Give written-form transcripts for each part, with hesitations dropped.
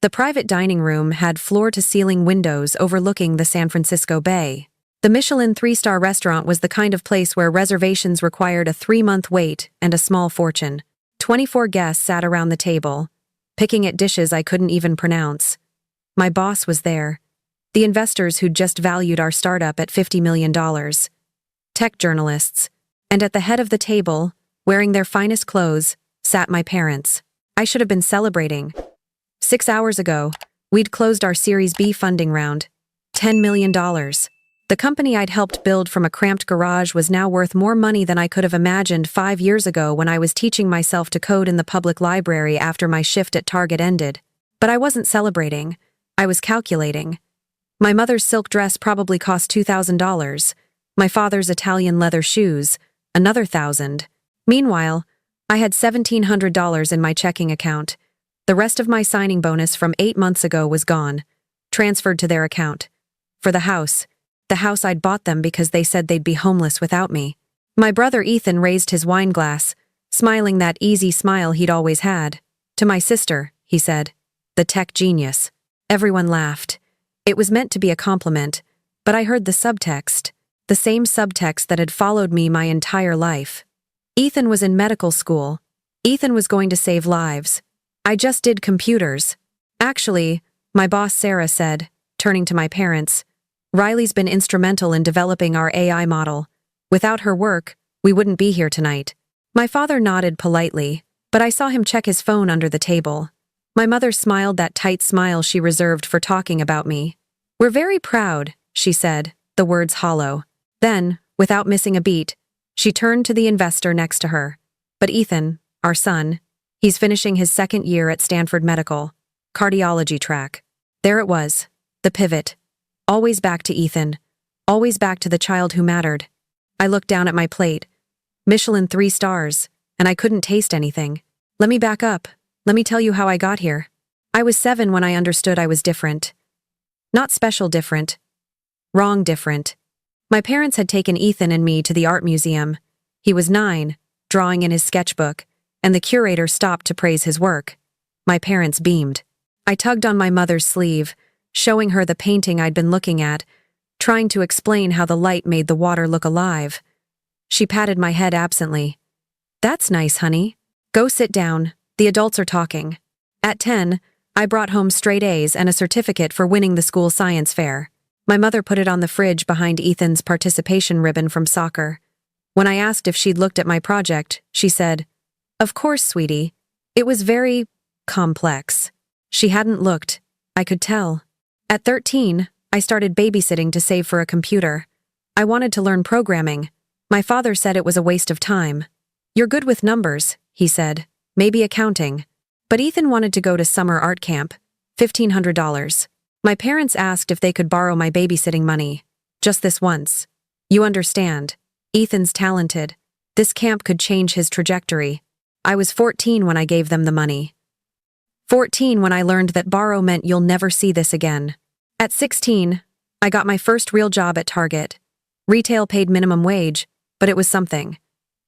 The private dining room had floor-to-ceiling windows overlooking the San Francisco Bay. The Michelin 3-star restaurant was the kind of place where reservations required a 3-month wait and a small fortune. 24 guests sat around the table, picking at dishes I couldn't even pronounce. My boss was there. The investors who'd just valued our startup at $50 million. Tech journalists. And at the head of the table, wearing their finest clothes, sat my parents. I should have been celebrating. 6 hours ago, we'd closed our Series B funding round. $10 million. The company I'd helped build from a cramped garage was now worth more money than I could have imagined 5 years ago when I was teaching myself to code in the public library after my shift at Target ended. But I wasn't celebrating. I was calculating. My mother's silk dress probably cost $2,000. My father's Italian leather shoes, another $1,000. Meanwhile, I had $1,700 in my checking account. The rest of my signing bonus from 8 months ago was gone, transferred to their account. For the house I'd bought them because they said they'd be homeless without me. My brother Ethan raised his wine glass, smiling that easy smile he'd always had. To my sister, he said, the tech genius. Everyone laughed. It was meant to be a compliment, but I heard the subtext, the same subtext that had followed me my entire life. Ethan was in medical school. Ethan was going to save lives. I just did computers. Actually, my boss Sarah said, turning to my parents, Riley's been instrumental in developing our AI model. Without her work, we wouldn't be here tonight. My father nodded politely, but I saw him check his phone under the table. My mother smiled that tight smile she reserved for talking about me. We're very proud, she said, the words hollow. Then, without missing a beat, she turned to the investor next to her. But Ethan, our son, he's finishing his 2nd year at Stanford Medical. Cardiology track. There it was, the pivot. Always back to Ethan. Always back to the child who mattered. I looked down at my plate. Michelin 3 stars, and I couldn't taste anything. Let me back up. Let me tell you how I got here. I was 7 when I understood I was different. Not special different. Wrong different. My parents had taken Ethan and me to the art museum. He was 9, drawing in his sketchbook, and the curator stopped to praise his work. My parents beamed. I tugged on my mother's sleeve, showing her the painting I'd been looking at, trying to explain how the light made the water look alive. She patted my head absently. That's nice, honey. Go sit down. The adults are talking. At 10, I brought home straight A's and a certificate for winning the school science fair. My mother put it on the fridge behind Ethan's participation ribbon from soccer. When I asked if she'd looked at my project, she said, Of course, sweetie. It was very complex. She hadn't looked. I could tell. At 13, I started babysitting to save for a computer. I wanted to learn programming. My father said it was a waste of time. You're good with numbers, he said. Maybe accounting. But Ethan wanted to go to summer art camp. $1,500. My parents asked if they could borrow my babysitting money. Just this once. You understand. Ethan's talented. This camp could change his trajectory. I was 14 when I gave them the money. 14 when I learned that borrow meant you'll never see this again. At 16, I got my first real job at Target. Retail paid minimum wage, but it was something.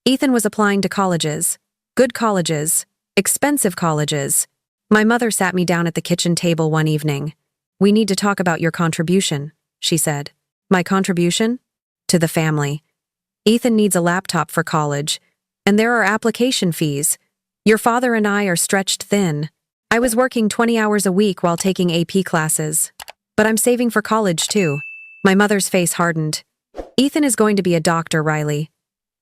Ethan was applying to colleges. Good colleges. Expensive colleges. My mother sat me down at the kitchen table one evening. We need to talk about your contribution, she said. My contribution? To the family. Ethan needs a laptop for college, and there are application fees. Your father and I are stretched thin. I was working 20 hours a week while taking AP classes. But I'm saving for college too. My mother's face hardened. Ethan is going to be a doctor, Riley.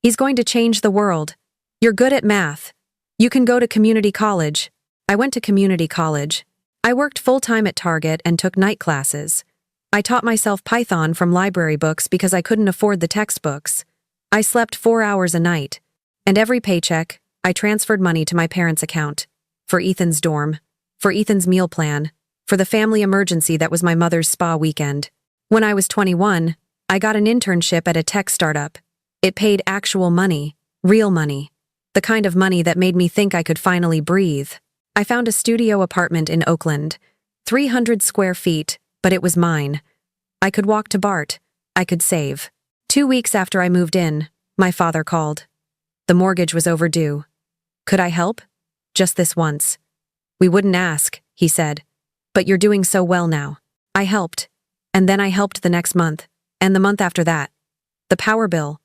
He's going to change the world. You're good at math. You can go to community college. I went to community college. I worked full-time at Target and took night classes. I taught myself Python from library books because I couldn't afford the textbooks. I slept 4 hours a night. And every paycheck, I transferred money to my parents' account. For Ethan's dorm. For Ethan's meal plan. For the family emergency that was my mother's spa weekend. When I was 21, I got an internship at a tech startup. It paid actual money. Real money. The kind of money that made me think I could finally breathe. I found a studio apartment in Oakland. 300 square feet, but it was mine. I could walk to BART. I could save. 2 weeks after I moved in, my father called. The mortgage was overdue. Could I help? Just this once. We wouldn't ask, he said. But you're doing so well now. I helped. And then I helped the next month. And the month after that. The power bill.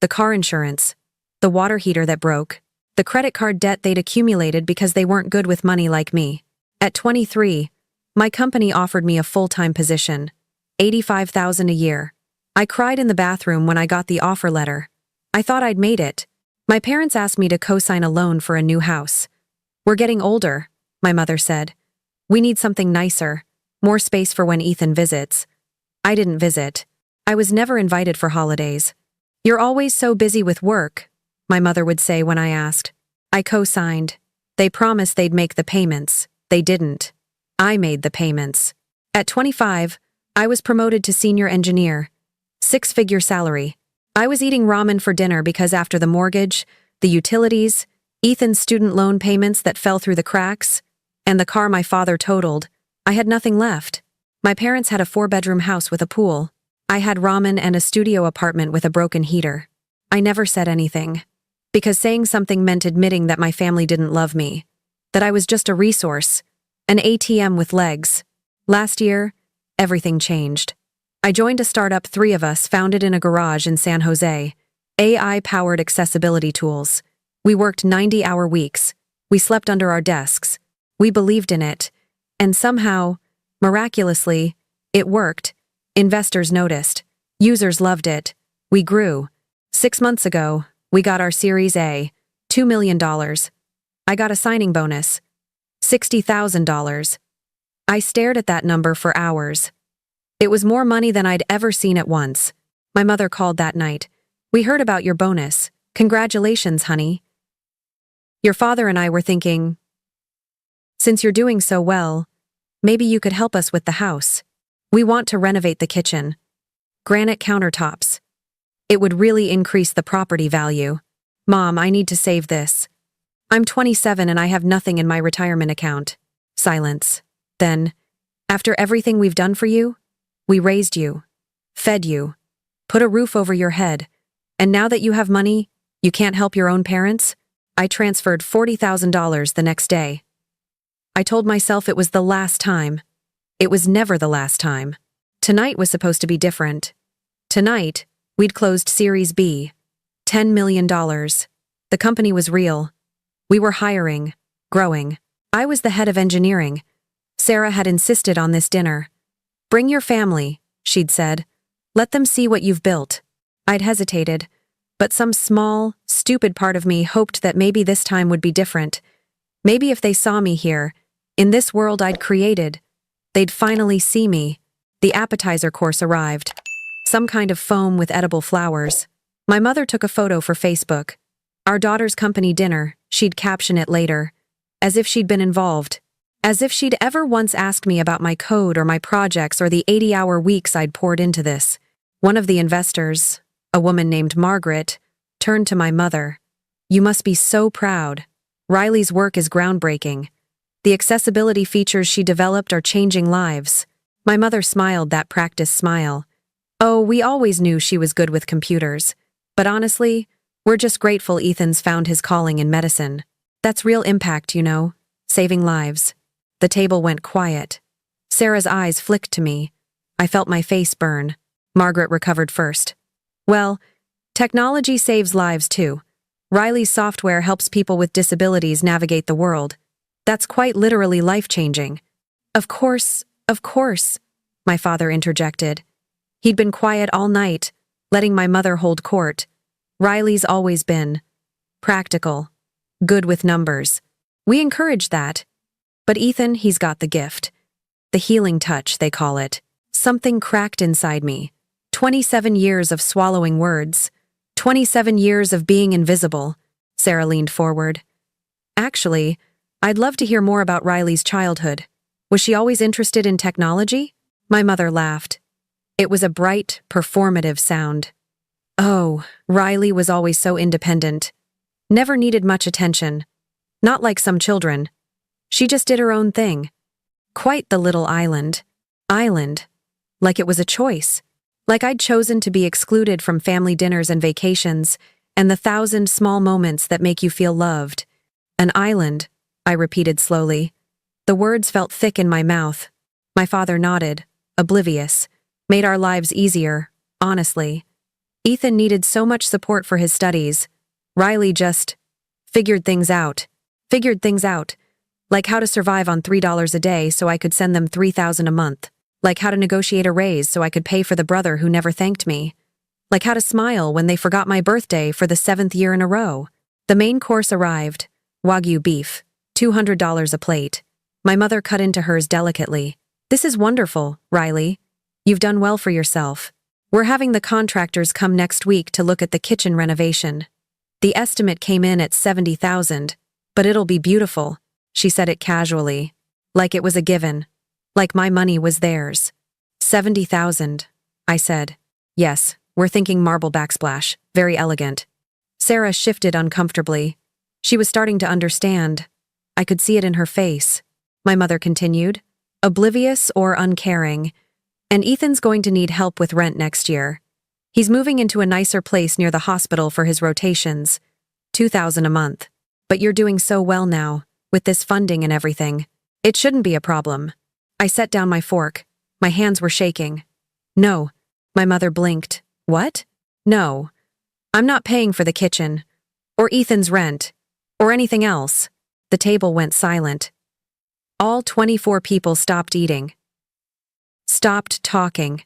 The car insurance. The water heater that broke. The credit card debt they'd accumulated because they weren't good with money like me. At 23, my company offered me a full-time position. $85,000 a year. I cried in the bathroom when I got the offer letter. I thought I'd made it. My parents asked me to co-sign a loan for a new house. We're getting older, my mother said. We need something nicer, more space for when Ethan visits. I didn't visit. I was never invited for holidays. You're always so busy with work, my mother would say when I asked. I co-signed. They promised they'd make the payments. They didn't. I made the payments. At 25, I was promoted to senior engineer. 6-figure salary. I was eating ramen for dinner because after the mortgage, the utilities, Ethan's student loan payments that fell through the cracks, and the car my father totaled, I had nothing left. My parents had a 4-bedroom house with a pool. I had ramen and a studio apartment with a broken heater. I never said anything. Because saying something meant admitting that my family didn't love me. That I was just a resource. An ATM with legs. Last year, everything changed. I joined a startup, 3 of us, founded in a garage in San Jose. AI-powered accessibility tools. We worked 90-hour weeks. We slept under our desks. We believed in it. And somehow, miraculously, it worked. Investors noticed. Users loved it. We grew. 6 months ago, we got our Series A, $2 million. I got a signing bonus. $60,000. I stared at that number for hours. It was more money than I'd ever seen at once. My mother called that night. We heard about your bonus. Congratulations, honey. Your father and I were thinking, since you're doing so well, maybe you could help us with the house. We want to renovate the kitchen. Granite countertops. It would really increase the property value. Mom, I need to save this. I'm 27 and I have nothing in my retirement account. Silence. Then, after everything we've done for you, we raised you, fed you, put a roof over your head, and now that you have money, you can't help your own parents? I transferred $40,000 the next day. I told myself it was the last time. It was never the last time. Tonight was supposed to be different. Tonight, we'd closed Series B. $10 million. The company was real. We were hiring, growing. I was the head of engineering. Sarah had insisted on this dinner. Bring your family, she'd said. Let them see what you've built. I'd hesitated, but some small, stupid part of me hoped that maybe this time would be different. Maybe if they saw me here, in this world I'd created, they'd finally see me. The appetizer course arrived. Some kind of foam with edible flowers. My mother took a photo for Facebook. Our daughter's company dinner, she'd caption it later. As if she'd been involved. As if she'd ever once asked me about my code or my projects or the 80-hour weeks I'd poured into this. One of the investors, a woman named Margaret, turned to my mother. You must be so proud. Riley's work is groundbreaking. The accessibility features she developed are changing lives. My mother smiled that practiced smile. Oh, we always knew she was good with computers. But honestly, we're just grateful Ethan's found his calling in medicine. That's real impact, you know, saving lives. The table went quiet. Sarah's eyes flicked to me. I felt my face burn. Margaret recovered first. Well, technology saves lives too. Riley's software helps people with disabilities navigate the world. That's quite literally life-changing. Of course, my father interjected. He'd been quiet all night, letting my mother hold court. Riley's always been practical, good with numbers. We encourage that. But Ethan, he's got the gift. The healing touch, they call it. Something cracked inside me. 27 years of swallowing words. 27 years of being invisible. Sarah leaned forward. Actually, I'd love to hear more about Riley's childhood. Was she always interested in technology? My mother laughed. It was a bright, performative sound. Oh, Riley was always so independent. Never needed much attention. Not like some children. She just did her own thing. Quite the little island. Island. Like it was a choice. Like I'd chosen to be excluded from family dinners and vacations, and the 1,000 small moments that make you feel loved. An island, I repeated slowly. The words felt thick in my mouth, My father nodded, oblivious. Made our lives easier, honestly. Ethan needed so much support for his studies. Riley just figured things out. Figured things out. Like how to survive on $3 a day so I could send them $3,000 a month. Like how to negotiate a raise so I could pay for the brother who never thanked me. Like how to smile when they forgot my birthday for the 7th year in a row. The main course arrived. Wagyu beef. $200 a plate. My mother cut into hers delicately. This is wonderful, Riley. You've done well for yourself. We're having the contractors come next week to look at the kitchen renovation. The estimate came in at $70,000, but it'll be beautiful. She said it casually. Like it was a given. Like my money was theirs. $70,000, I said. Yes, we're thinking marble backsplash. Very elegant. Sarah shifted uncomfortably. She was starting to understand. I could see it in her face. My mother continued. Oblivious or uncaring. And Ethan's going to need help with rent next year. He's moving into a nicer place near the hospital for his rotations. $2,000 a month. But you're doing so well now, with this funding and everything. It shouldn't be a problem. I set down my fork. My hands were shaking. No. My mother blinked. What? No. I'm not paying for the kitchen. Or Ethan's rent. Or anything else. The table went silent. All 24 people stopped eating. Stopped talking.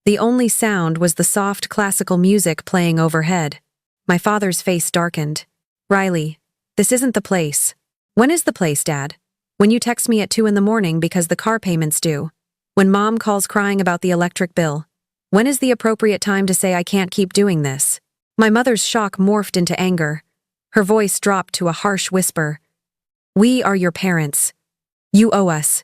The only sound was the soft classical music playing overhead. My father's face darkened. Riley, this isn't the place. When is the place, Dad? When you text me at 2 in the morning because the car payment's due. When Mom calls crying about the electric bill. When is the appropriate time to say I can't keep doing this? My mother's shock morphed into anger. Her voice dropped to a harsh whisper. We are your parents. You owe us.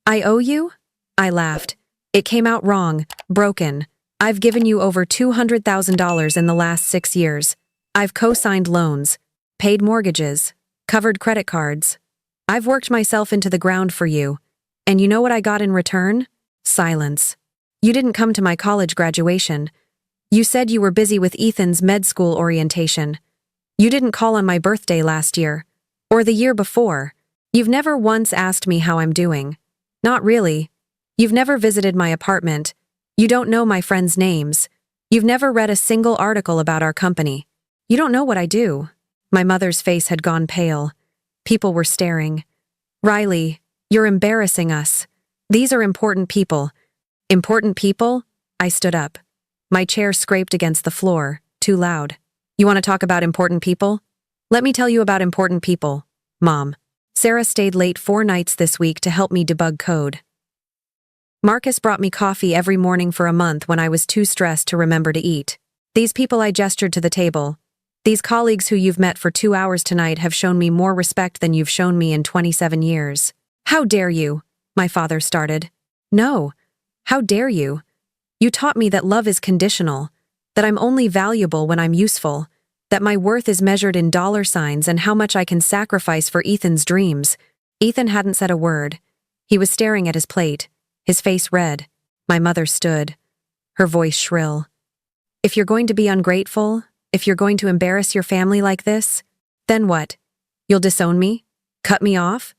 I owe you? I laughed. It came out wrong, broken. I've given you over $200,000 in the last 6 years. I've co-signed loans, paid mortgages, covered credit cards. I've worked myself into the ground for you. And you know what I got in return? Silence. You didn't come to my college graduation. You said you were busy with Ethan's med school orientation. You didn't call on my birthday last year. Or the year before. You've never once asked me how I'm doing. Not really. You've never visited my apartment. You don't know my friends' names. You've never read a single article about our company. You don't know what I do. My mother's face had gone pale. People were staring. Riley, you're embarrassing us. These are important people. Important people? I stood up. My chair scraped against the floor, too loud. You want to talk about important people? Let me tell you about important people, Mom. Sarah stayed late 4 nights this week to help me debug code. Marcus brought me coffee every morning for a month when I was too stressed to remember to eat. These people I gestured to the table. These colleagues who you've met for 2 hours tonight have shown me more respect than you've shown me in 27 years. How dare you? My father started. No. How dare you? You taught me that love is conditional, that I'm only valuable when I'm useful, that my worth is measured in dollar signs and how much I can sacrifice for Ethan's dreams. Ethan hadn't said a word. He was staring at his plate, his face red. My mother stood, her voice shrill. If you're going to be ungrateful, if you're going to embarrass your family like this, then what? You'll disown me? Cut me off?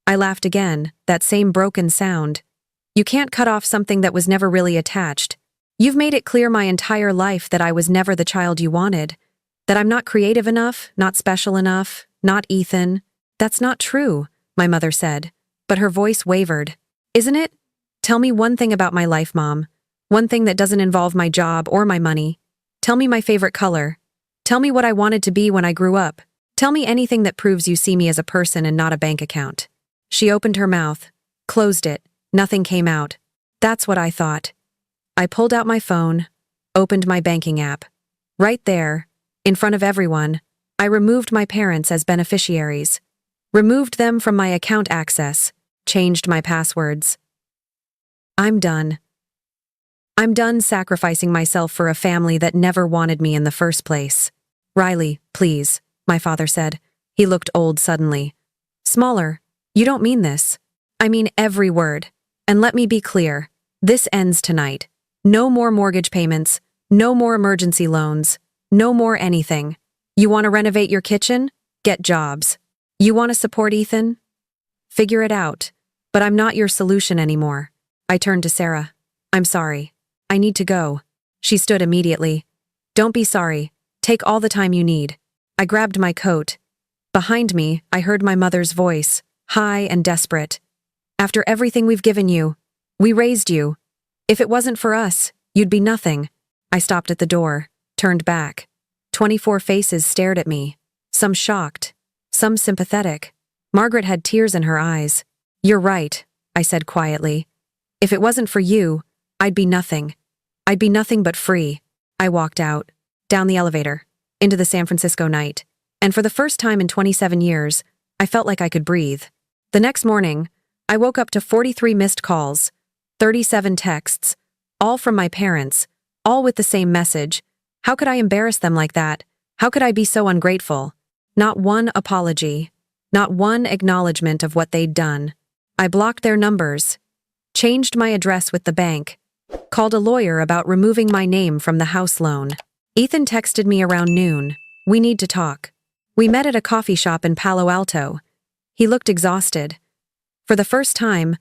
I laughed again, that same broken sound. You can't cut off something that was never really attached. You've made it clear my entire life that I was never the child you wanted, that I'm not creative enough, not special enough, not Ethan. That's not true, my mother said, but her voice wavered. Isn't it? Tell me one thing about my life, Mom. One thing that doesn't involve my job or my money. Tell me my favorite color. Tell me what I wanted to be when I grew up. Tell me anything that proves you see me as a person and not a bank account. She opened her mouth, closed it. Nothing came out. That's what I thought. I pulled out my phone, opened my banking app. Right there, in front of everyone, I removed my parents as beneficiaries. Removed them from my account access. Changed my passwords. I'm done. I'm done sacrificing myself for a family that never wanted me in the first place. Riley, please, my father said. He looked old suddenly. Smaller. You don't mean this. I mean every word. And let me be clear. This ends tonight. No more mortgage payments. No more emergency loans. No more anything. You want to renovate your kitchen? Get jobs. You want to support Ethan? Figure it out. But I'm not your solution anymore. I turned to Sarah. I'm sorry. I need to go. She stood immediately. Don't be sorry. Take all the time you need. I grabbed my coat. Behind me, I heard my mother's voice, high and desperate. After everything we've given you, we raised you. If it wasn't for us, you'd be nothing. I stopped at the door, turned back. 24 faces stared at me, some shocked, some sympathetic. Margaret had tears in her eyes. You're right, I said quietly. If it wasn't for you, I'd be nothing. I'd be nothing but free. I walked out, down the elevator, into the San Francisco night, and for the first time in 27 years, I felt like I could breathe. The next morning, I woke up to 43 missed calls, 37 texts, all from my parents, all with the same message. How could I embarrass them like that? How could I be so ungrateful? Not one apology, not one acknowledgement of what they'd done. I blocked their numbers, changed my address with the bank, called a lawyer about removing my name from the house loan. Ethan texted me around noon. We need to talk. We met at a coffee shop in Palo Alto. He looked exhausted. For the first time,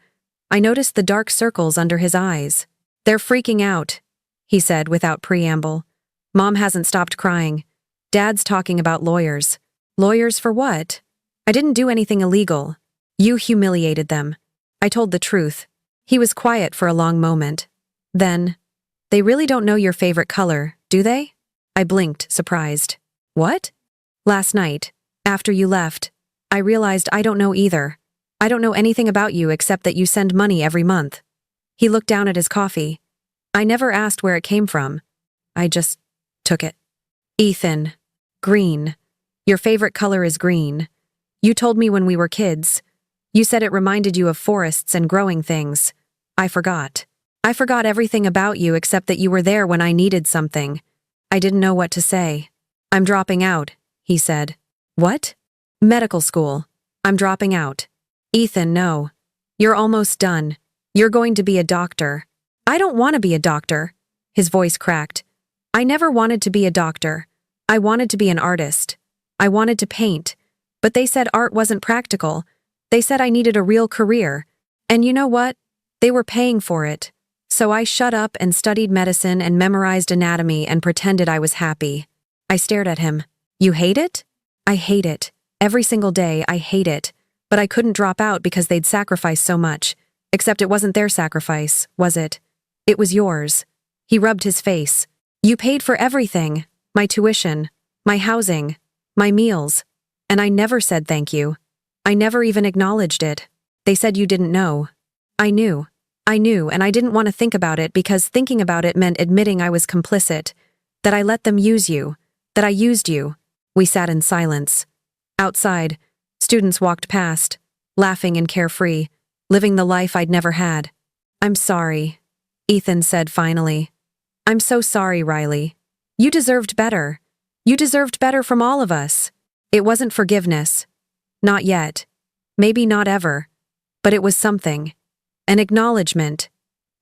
I noticed the dark circles under his eyes. They're freaking out, he said without preamble. Mom hasn't stopped crying. Dad's talking about lawyers. Lawyers for what? I didn't do anything illegal. You humiliated them. I told the truth. He was quiet for a long moment. Then, they really don't know your favorite color, do they? I blinked, surprised. What? Last night, after you left, I realized I don't know either. I don't know anything about you except that you send money every month. He looked down at his coffee. I never asked where it came from. I just took it. Ethan. Green. Your favorite color is green. You told me when we were kids. You said it reminded you of forests and growing things. I forgot. I forgot everything about you except that you were there when I needed something. I didn't know what to say. I'm dropping out, he said. What? Medical school. I'm dropping out. Ethan, no. You're almost done. You're going to be a doctor. I don't want to be a doctor. His voice cracked. I never wanted to be a doctor. I wanted to be an artist. I wanted to paint. But they said art wasn't practical. They said I needed a real career. And you know what? They were paying for it. So I shut up and studied medicine and memorized anatomy and pretended I was happy. I stared at him. You hate it? I hate it. Every single day, I hate it. But I couldn't drop out because they'd sacrificed so much. Except it wasn't their sacrifice, was it? It was yours. He rubbed his face. You paid for everything. My tuition, my housing, my meals. And I never said thank you. I never even acknowledged it. They said you didn't know. I knew, and I didn't want to think about it because thinking about it meant admitting I was complicit, that I let them use you, that I used you. We sat in silence. Outside, students walked past, laughing and carefree, living the life I'd never had. I'm sorry, Ethan said finally. I'm so sorry, Riley. You deserved better. You deserved better from all of us. It wasn't forgiveness. Not yet. Maybe not ever. But it was something. An acknowledgement.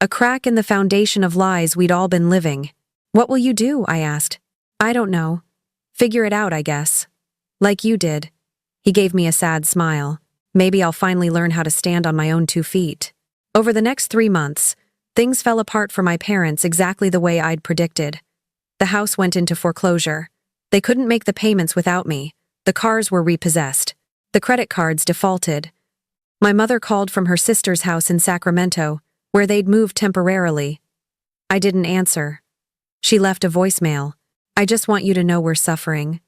A crack in the foundation of lies we'd all been living. What will you do? I asked. I don't know. Figure it out, I guess. Like you did. He gave me a sad smile. Maybe I'll finally learn how to stand on my own 2 feet. Over the next 3 months, things fell apart for my parents exactly the way I'd predicted. The house went into foreclosure. They couldn't make the payments without me. The cars were repossessed. The credit cards defaulted. My mother called from her sister's house in Sacramento, where they'd moved temporarily. I didn't answer. She left a voicemail. I just want you to know we're suffering.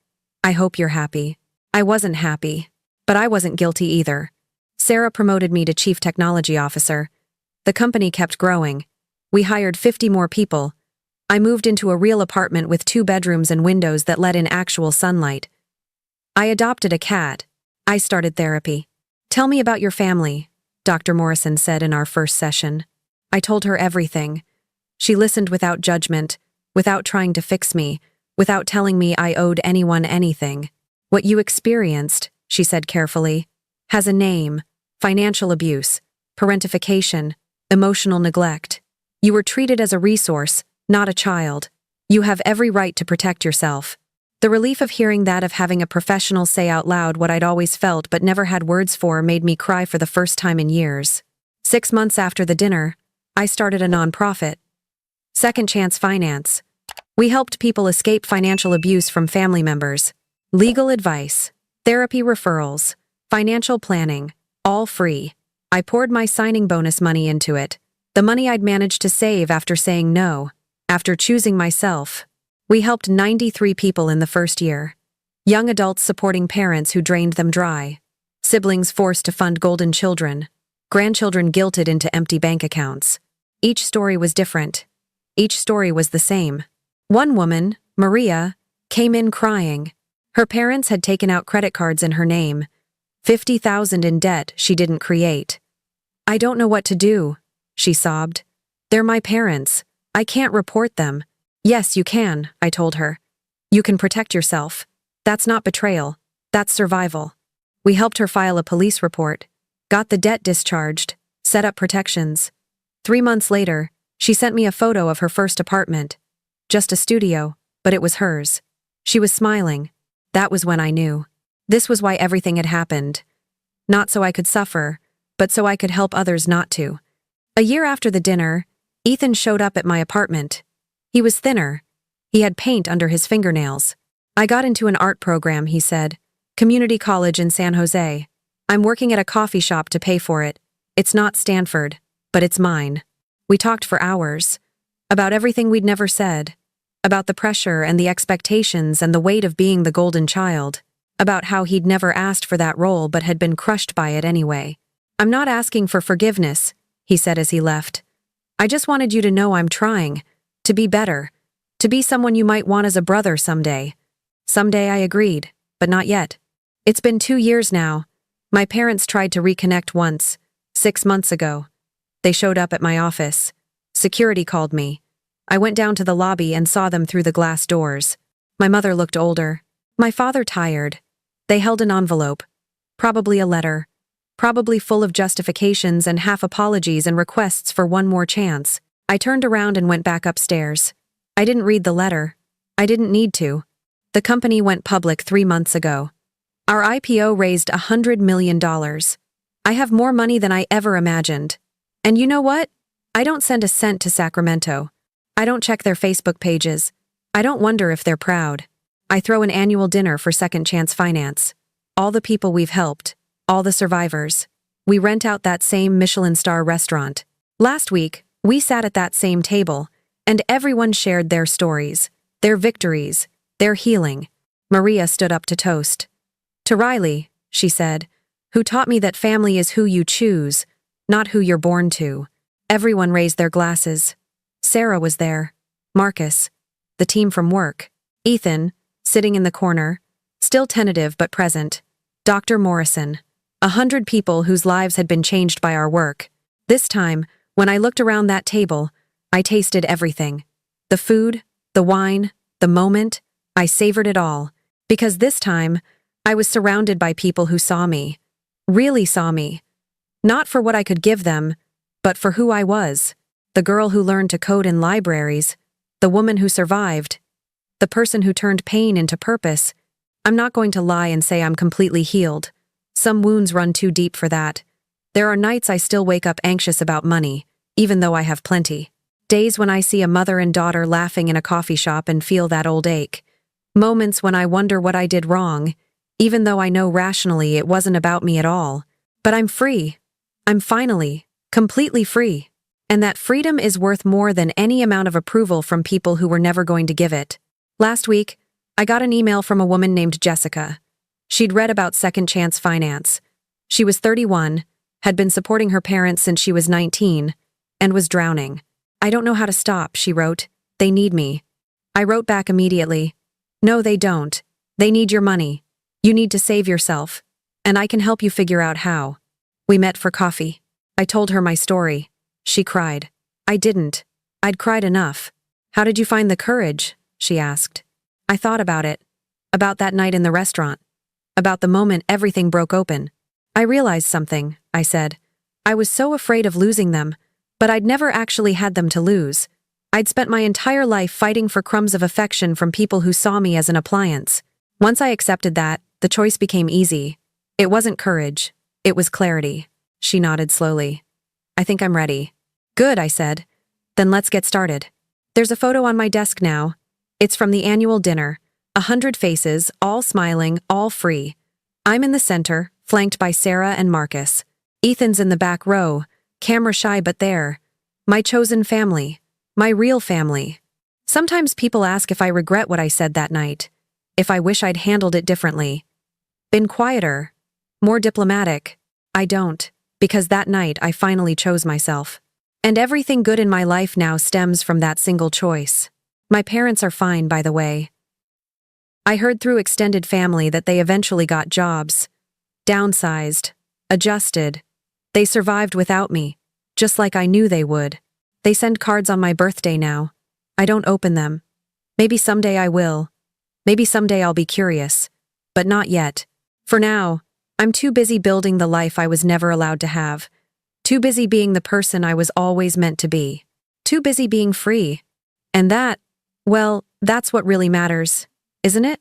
I hope you're happy. I wasn't happy, but I wasn't guilty either. Sarah promoted me to Chief Technology Officer. The company kept growing. We hired 50 more people. I moved into a real apartment with 2 bedrooms and windows that let in actual sunlight. I adopted a cat. I started therapy. Tell me about your family, Dr. Morrison said in our first session. I told her everything. She listened without judgment, without trying to fix me, without telling me I owed anyone anything. What you experienced, she said carefully, has a name: financial abuse, parentification, emotional neglect. You were treated as a resource, not a child. You have every right to protect yourself. The relief of hearing that, of having a professional say out loud what I'd always felt but never had words for, made me cry for the first time in years. 6 months after the dinner, I started a nonprofit. Second Chance Finance. We helped people escape financial abuse from family members. Legal advice, therapy referrals, financial planning, all free. I poured my signing bonus money into it. The money I'd managed to save after saying no, after choosing myself. We helped 93 people in the first year. Young adults supporting parents who drained them dry. Siblings forced to fund golden children. Grandchildren guilted into empty bank accounts. Each story was different. Each story was the same. One woman, Maria, came in crying. Her parents had taken out credit cards in her name. 50,000 in debt she didn't create. I don't know what to do, she sobbed. They're my parents. I can't report them. Yes, you can, I told her. You can protect yourself. That's not betrayal. That's survival. We helped her file a police report, got the debt discharged, set up protections. 3 months later, she sent me a photo of her first apartment. Just a studio, but it was hers. She was smiling. That was when I knew. This was why everything had happened. Not so I could suffer, but so I could help others not to. A year after the dinner, Ethan showed up at my apartment. He was thinner. He had paint under his fingernails. I got into an art program, he said. Community college in San Jose. I'm working at a coffee shop to pay for it. It's not Stanford, but it's mine. We talked for hours. About everything we'd never said. About the pressure and the expectations and the weight of being the golden child. About how he'd never asked for that role but had been crushed by it anyway. I'm not asking for forgiveness, he said as he left. I just wanted you to know I'm trying. To be better. To be someone you might want as a brother someday. Someday, I agreed, but not yet. It's been 2 years now. My parents tried to reconnect once, 6 months ago. They showed up at my office. Security called me. I went down to the lobby and saw them through the glass doors. My mother looked older. My father tired. They held an envelope. Probably a letter. Probably full of justifications and half apologies and requests for one more chance. I turned around and went back upstairs. I didn't read the letter. I didn't need to. The company went public 3 months ago. Our IPO raised $100 million. I have more money than I ever imagined. And you know what? I don't send a cent to Sacramento. I don't check their Facebook pages. I don't wonder if they're proud. I throw an annual dinner for Second Chance Finance. All the people we've helped. All the survivors. We rent out that same Michelin star restaurant. Last week, we sat at that same table, and everyone shared their stories, their victories, their healing. Maria stood up to toast. To Riley, she said, who taught me that family is who you choose, not who you're born to. Everyone raised their glasses. Sarah was there. Marcus. The team from work. Ethan, sitting in the corner, still tentative but present. Dr. Morrison. 100 people whose lives had been changed by our work. This time, when I looked around that table, I tasted everything. The food, the wine, the moment. I savored it all. Because this time, I was surrounded by people who saw me. Really saw me. Not for what I could give them, but for who I was. The girl who learned to code in libraries. The woman who survived. The person who turned pain into purpose. I'm not going to lie and say I'm completely healed. Some wounds run too deep for that. There are nights I still wake up anxious about money, even though I have plenty. Days when I see a mother and daughter laughing in a coffee shop and feel that old ache. Moments when I wonder what I did wrong, even though I know rationally it wasn't about me at all. But I'm free. I'm finally, completely free. And that freedom is worth more than any amount of approval from people who were never going to give it. Last week, I got an email from a woman named Jessica. She'd read about Second Chance Finance. She was 31, had been supporting her parents since she was 19, and was drowning. I don't know how to stop, she wrote. They need me. I wrote back immediately. No, they don't. They need your money. You need to save yourself. And I can help you figure out how. We met for coffee. I told her my story. She cried. I didn't. I'd cried enough. How did you find the courage? She asked. I thought about it. About that night in the restaurant. About the moment everything broke open. I realized something, I said. I was so afraid of losing them, but I'd never actually had them to lose. I'd spent my entire life fighting for crumbs of affection from people who saw me as an appliance. Once I accepted that, the choice became easy. It wasn't courage. It was clarity. She nodded slowly. I think I'm ready. Good, I said. Then let's get started. There's a photo on my desk now. It's from the annual dinner. 100 faces, all smiling, all free. I'm in the center, flanked by Sarah and Marcus. Ethan's in the back row, camera shy but there. My chosen family. My real family. Sometimes people ask if I regret what I said that night. If I wish I'd handled it differently. Been quieter. More diplomatic. I don't, because that night I finally chose myself. And everything good in my life now stems from that single choice. My parents are fine, by the way. I heard through extended family that they eventually got jobs. Downsized. Adjusted. They survived without me, just like I knew they would. They send cards on my birthday now. I don't open them. Maybe someday I will. Maybe someday I'll be curious. But not yet. For now, I'm too busy building the life I was never allowed to have. Too busy being the person I was always meant to be. Too busy being free. And that, well, that's what really matters, isn't it?